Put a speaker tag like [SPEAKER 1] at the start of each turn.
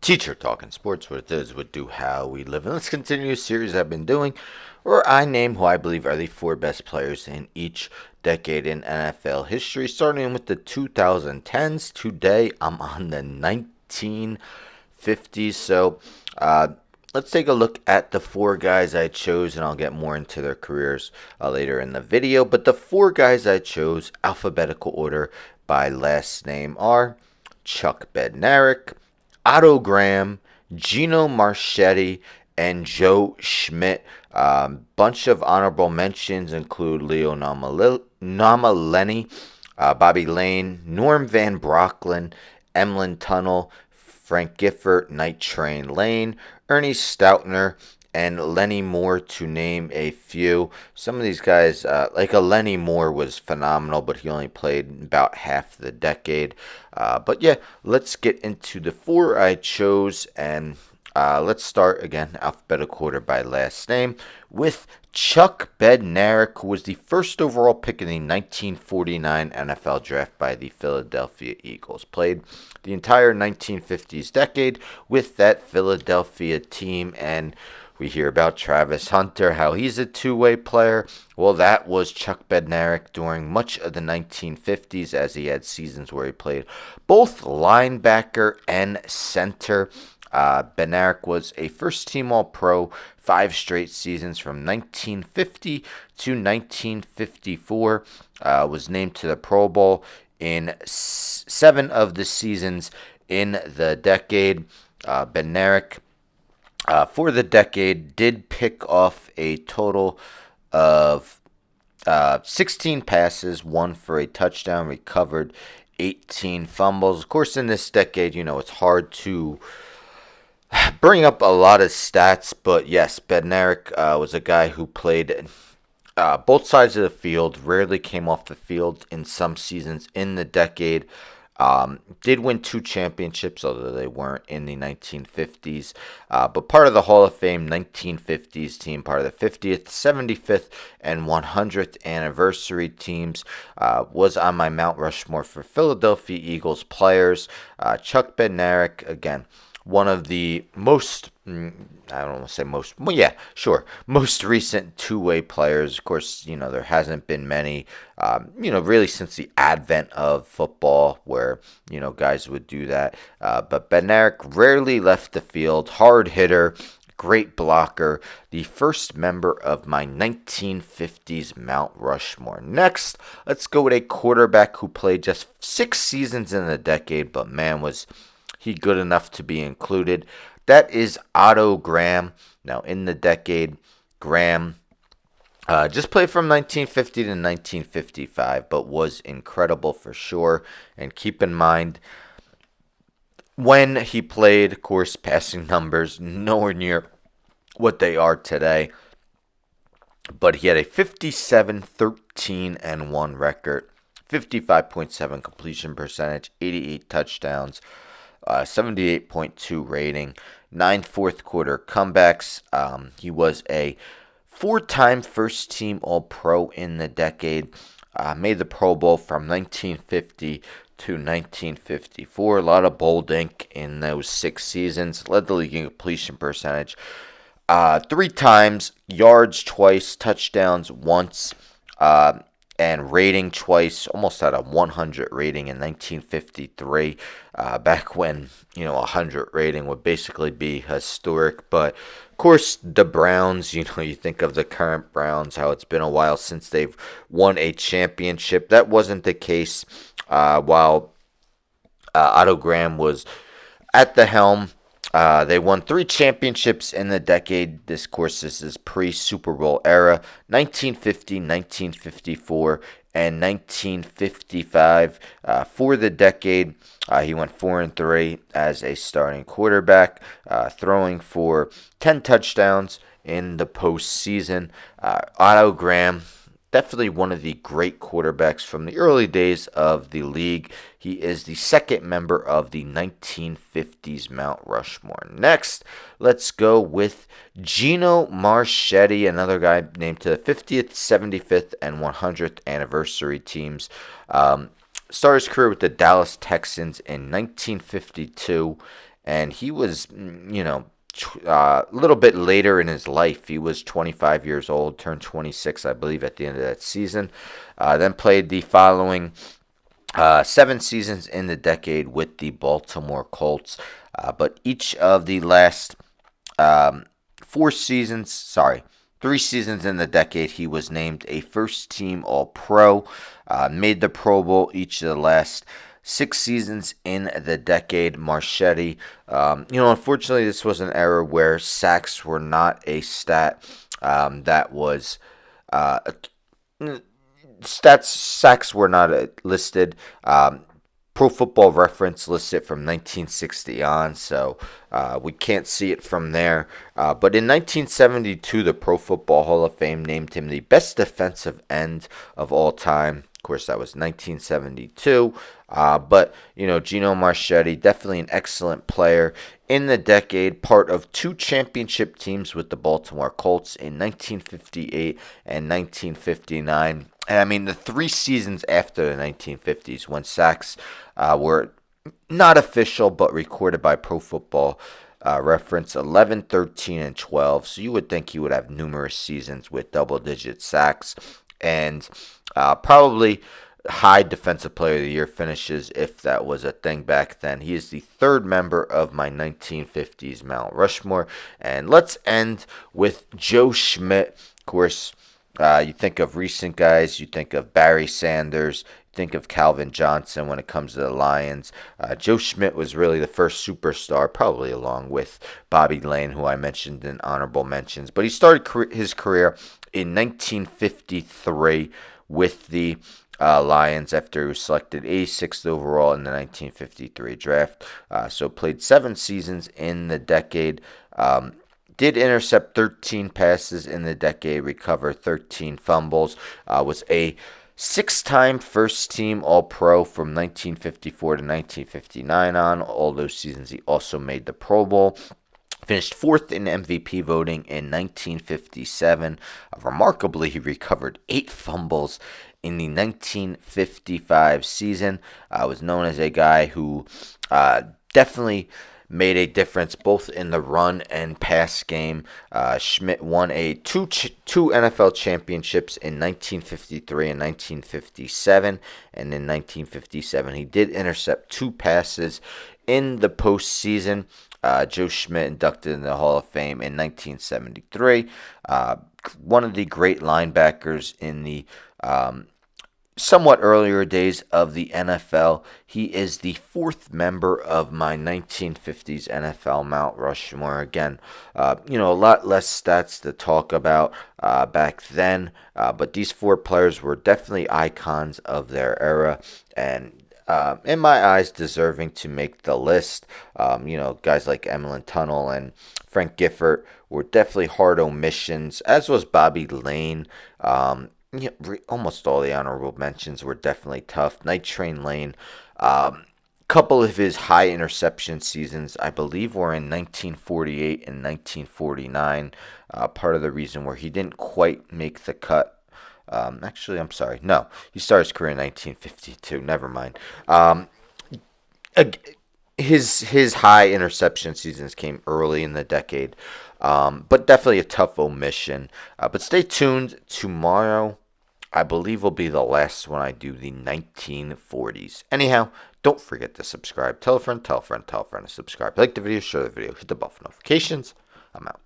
[SPEAKER 1] Teacher Talking Sports, what it is, what do, how we live. And let's continue a series I've been doing where I name who I believe are the four best players in each decade in NFL history, starting with the 2010s. Today, I'm on the 1950s. So, let's take a look at the four guys I chose, and I'll get more into their careers later in the video. But the four guys I chose, alphabetical order by last name, are Chuck Bednarik, Otto Graham, Gino Marchetti, and Joe Schmidt. Bunch of honorable mentions include Leo Namaleni, Bobby Lane, Norm Van Brocklin, Emlyn Tunnel, Frank Gifford, Night Train Lane, Ernie Stoutner, and Lenny Moore, to name a few. Some of these guys, like a Lenny Moore, was phenomenal, but he only played about half the decade. But yeah, let's get into the four I chose, and let's start again, alphabetical order by last name, with Chuck Bednarik, who was the first overall pick in the 1949 NFL Draft by the Philadelphia Eagles. Played the entire 1950s decade with that Philadelphia team, and we hear about Travis Hunter, how he's a two-way player. Well, that was Chuck Bednarik during much of the 1950s, as he had seasons where he played both linebacker and center. Bednarik was a first-team All-Pro 5 straight seasons from 1950 to 1954. Was named to the Pro Bowl in 7 of the seasons in the decade. Bednarik, for the decade, did pick off a total of 16 passes, 1 for a touchdown, recovered 18 fumbles. Of course, in this decade, it's hard to bring up a lot of stats, but yes, Bednarik was a guy who played both sides of the field, rarely came off the field in some seasons in the decade. Did win 2 championships, although they weren't in the 1950s. But part of the Hall of Fame 1950s team, part of the 50th, 75th, and 100th anniversary teams. Was on my Mount Rushmore for Philadelphia Eagles players. Chuck Bednarik, again, one of the most, I don't want to say most, well, yeah, sure, most recent two-way players. Of course, there hasn't been many, really since the advent of football where, guys would do that. But Bednarik rarely left the field, hard hitter, great blocker, the first member of my 1950s Mount Rushmore. Next, let's go with a quarterback who played just 6 seasons in the decade, but man, was he good enough to be included. That is Otto Graham. Now, in the decade, Graham just played from 1950 to 1955, but was incredible for sure. And keep in mind, when he played, of course, passing numbers nowhere near what they are today. But he had a 57-13-1 record, 55.7 completion percentage, 88 touchdowns, 78.2 rating, 9 fourth quarter comebacks. He was a 4-time first team All-Pro in the decade. Made the Pro Bowl from 1950 to 1954. A lot of bold ink in those 6 seasons. Led the league in completion percentage 3 times, yards twice, touchdowns once, and rating twice. Almost had a 100 rating in 1953, back when 100 rating would basically be historic. But of course, the Browns, you think of the current Browns, how it's been a while since they've won a championship. That wasn't the case while Otto Graham was at the helm. They won 3 championships in the decade. This is pre-Super Bowl era, 1950, 1954, and 1955. For the decade, he went 4-3 as a starting quarterback, throwing for 10 touchdowns in the postseason. Otto Graham, definitely one of the great quarterbacks from the early days of the league. He is the second member of the 1950s Mount Rushmore. Next, let's go with Gino Marchetti, another guy named to the 50th, 75th, and 100th anniversary teams. Started his career with the Dallas Texans in 1952 and he was, a little bit later in his life. He was 25 years old, turned 26, I believe, at the end of that season. Then played the following 7 seasons in the decade with the Baltimore Colts. But each of the last um, 4 seasons, sorry, 3 seasons in the decade, he was named a first team All Pro, made the Pro Bowl each of the last 6 seasons in the decade. Marchetti, unfortunately, this was an era where sacks were not a stat that was. Uh, Sacks were not listed. Pro Football Reference lists it from 1960 on, so we can't see it from there. But in 1972, the Pro Football Hall of Fame named him the best defensive end of all time. Of course, that was 1972. But, Gino Marchetti, definitely an excellent player in the decade, part of 2 championship teams with the Baltimore Colts in 1958 and 1959. And I mean, the 3 seasons after the 1950s, when sacks were not official but recorded by Pro Football Reference, 11, 13, and 12. So you would think he would have numerous seasons with double-digit sacks and probably high defensive player of the year finishes if that was a thing back then. He is the third member of my 1950s Mount Rushmore. And let's end with Joe Schmidt. Of course, you think of recent guys, you think of Barry Sanders, you think of Calvin Johnson when it comes to the Lions. Joe Schmidt was really the first superstar, probably along with Bobby Lane, who I mentioned in honorable mentions. But he started his career in 1953 with the Lions after he was selected 86th overall in the 1953 draft. So played 7 seasons in the decade. Did intercept 13 passes in the decade, recover 13 fumbles, was a 6-time first team All Pro from 1954 to 1959 on. All those seasons he also made the Pro Bowl. Finished 4th in MVP voting in 1957. Remarkably, he recovered 8 fumbles in the 1955 season. Was known as a guy who definitely made a difference both in the run and pass game. Schmidt won two NFL championships in 1953 and 1957. And in 1957, he did intercept 2 passes in the postseason. Joe Schmidt inducted in the Hall of Fame in 1973. One of the great linebackers in the somewhat earlier days of the NFL. He is the 4th member of my 1950s NFL Mount Rushmore. Again, a lot less stats to talk about back then, but these 4 players were definitely icons of their era and in my eyes, deserving to make the list. Guys like Emlyn Tunnell and Frank Gifford were definitely hard omissions, as was Bobby Lane. Almost all the honorable mentions were definitely tough. Night Train Lane, couple of his high interception seasons, I believe, were in 1948 and 1949. Part of the reason where he didn't quite make the cut. Actually, I'm sorry. No, he started his career in 1952. Never mind. His high interception seasons came early in the decade, but definitely a tough omission. But stay tuned. Tomorrow, I believe, will be the last one I do the 1940s. Anyhow, don't forget to subscribe. Tell a friend, tell a friend, tell a friend to subscribe. Like the video, share the video, hit the bell for notifications. I'm out.